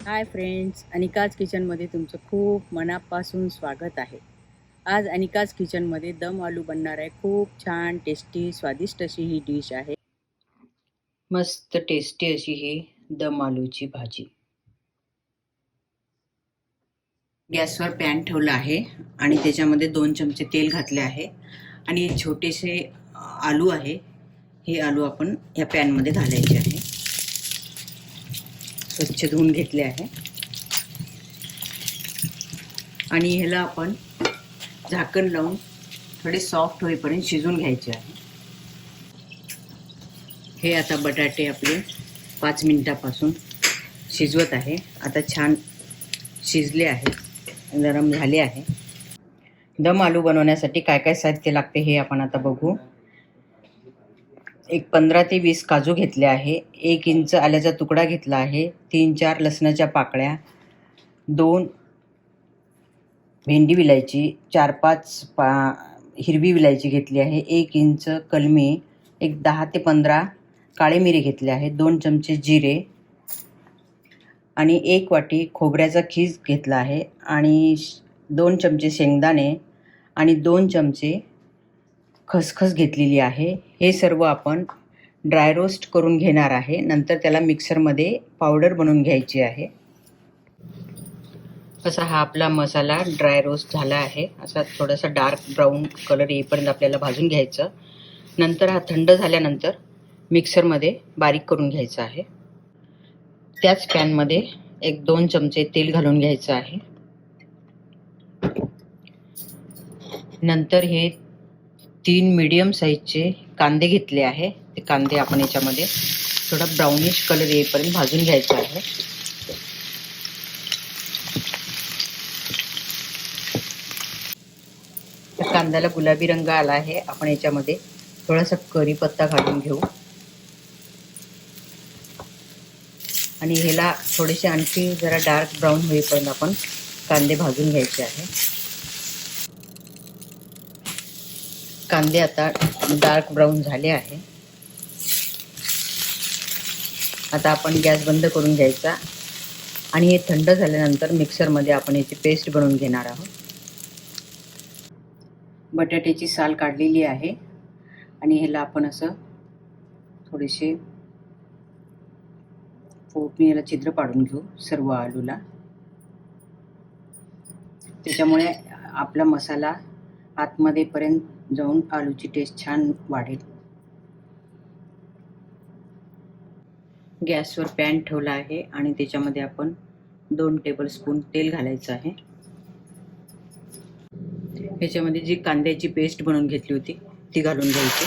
Hi friends, अनिकाज किचनमध्ये तुमचं खूप मनापासून स्वागत आहे. आज अनिकाज किचनमध्ये दम आलू बनणार आहे. खूप छान टेस्टी स्वादिष्ट अशी ही डिश आहे. मस्त टेस्टी अशी ही दम आलूची भाजी. गॅसवर पॅन ठेवला आहे आणि त्याच्यामध्ये 2 चमचे तेल घातले आहे आणि छोटेसे आलू आहे. हे आलू आपण या पॅनमध्ये घालायचे आहे. स्वच्छ धुवून घेतले आहे आणि ह्याला आपण झाकण लावून थोडे सॉफ्ट होईपर्यंत शिजवून घ्यायचे आहे. हे आता बटाटे आपले 5 मिनिटापासून शिजवत आहे. आता छान शिजले आहे, गरम झाले आहे. दम आलू बनवण्यासाठी काय काय साहित्य लागते हे आपण आता बघू. एक 15 ते 20 काजू घेतले आहे, 1 इंच आल्याचा तुकडा घेतला आहे, 3-4 लसणाच्या पाकळ्या, 2 भेंडी विलायची, 4-5 हिरवी विलायची घेतली आहे, 1 इंच कलमी, एक 10 ते 15 काळे मिरे घेतले आहे, 2 चमचे जिरे आणि 1 वाटी खोबऱ्याचा खीस घेतला आहे आणि 2 चमचे शेंगदाणे आणि 2 चमचे खसखस घेतलेली आहे. हे सर्व आपण ड्राय रोस्ट करून घेणार आहे. नंतर त्याला मिक्सरमध्ये पावडर बनवून घ्यायची आहे. असा हा आपला मसाला ड्राय रोस्ट झाला आहे. असा थोडासा डार्क ब्राऊन कलर येईपर्यंत आपल्याला भाजून घ्यायचं. नंतर हा थंड झाल्यानंतर मिक्सरमध्ये बारीक करून घ्यायचा आहे. त्याच पॅनमध्ये 1-2 चमचे तेल घालून घ्यायचं आहे. नंतर हे 3 मीडियम साईजचे कांदे घेतले आहे. ते कांदे आपण याच्यामध्ये थोडा ब्राउनिश कलर येईपर्यंत भाजून घ्यायचा आहे. कांद्याला गुलाबी रंग आला आहे. आपण याच्यामध्ये थोडासा कढीपत्ता घालून घेऊ आणि ह्याला थोडेसे आणखी जरा डार्क ब्राऊन होईपर्यंत आपण कांदे भाजून घ्यायचे आहे. कांदे आता डार्क ब्राऊन झाले आहे. आता आपण गॅस बंद करून घ्यायचा आणि हे थंड झाल्यानंतर मिक्सरमध्ये आपण याची पेस्ट बनवून घेणार आहोत. बटाट्याची साल काढलेली आहे आणि ह्याला आपण असं थोडेसे फोडणीला छिद्र पाडून घेऊ सर्व आलूला. त्याच्यामुळे आपला मसाला आतमध्ये पर्यंत जाऊन आलूची टेस्ट छान वाढेल. गॅसवर पॅन ठेवला आहे आणि त्याच्यामध्ये आपण 2 टेबलस्पून तेल घालायचं आहे. ह्याच्यामध्ये जी कांद्याची पेस्ट बनवून घेतली होती ती घालून घ्यायची.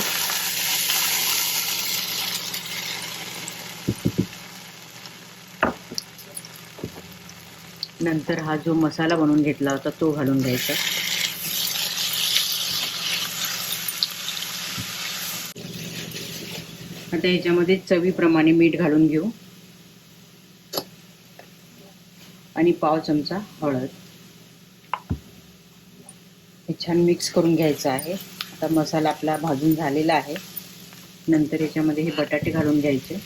नंतर हा जो मसाला बनवून घेतला होता तो घालून घ्यायचा. आता ह्याच्यामध्ये चवीप्रमाणे मीठ घालून घेऊ आणि पाव चमचा हळद. हे छान मिक्स करून घ्यायचं आहे. आता मसाला आपला भाजून झालेला आहे. नंतर याच्यामध्ये हे बटाटे घालून घ्यायचे.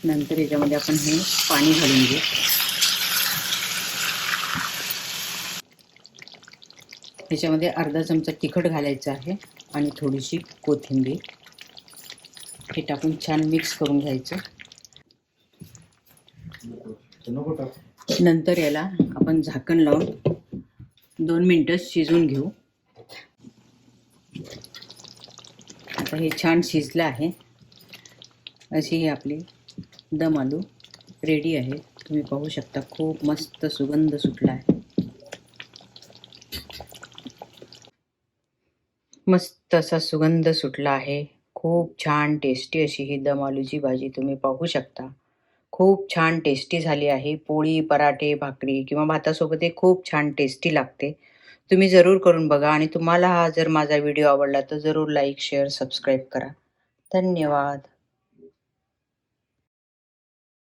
नंतर याच्यामध्ये आपण हे पाणी घालून घेऊ. याच्यामध्ये अर्धा चमचा तिखट घालायचं आहे आणि थोडीशी कोथिंबीर. हे टाकून छान मिक्स करून घ्यायचं. नंतर याला आपण झाकण लावून 2 मिनिटं शिजवून घेऊ. आता हे छान शिजलं आहे. अशी ही आपली दम आलू रेडी आहे. तुम्ही पाहू शकता खूप मस्त सुगंध सुटला आहे. मस्त असा सुगंध सुटला आहे. खूप छान टेस्टी अशी ही दम आलूची भाजी तुम्ही पाहू शकता. खूप छान टेस्टी झाली आहे. पोळी, पराठे, भाकरी किंवा भातासोबत हे खूप छान टेस्टी लागते. तुम्ही जरूर करून बघा आणि तुम्हाला हा जर माझा व्हिडिओ आवडला तर जरूर लाईक, शेअर, सबस्क्राईब करा. धन्यवाद.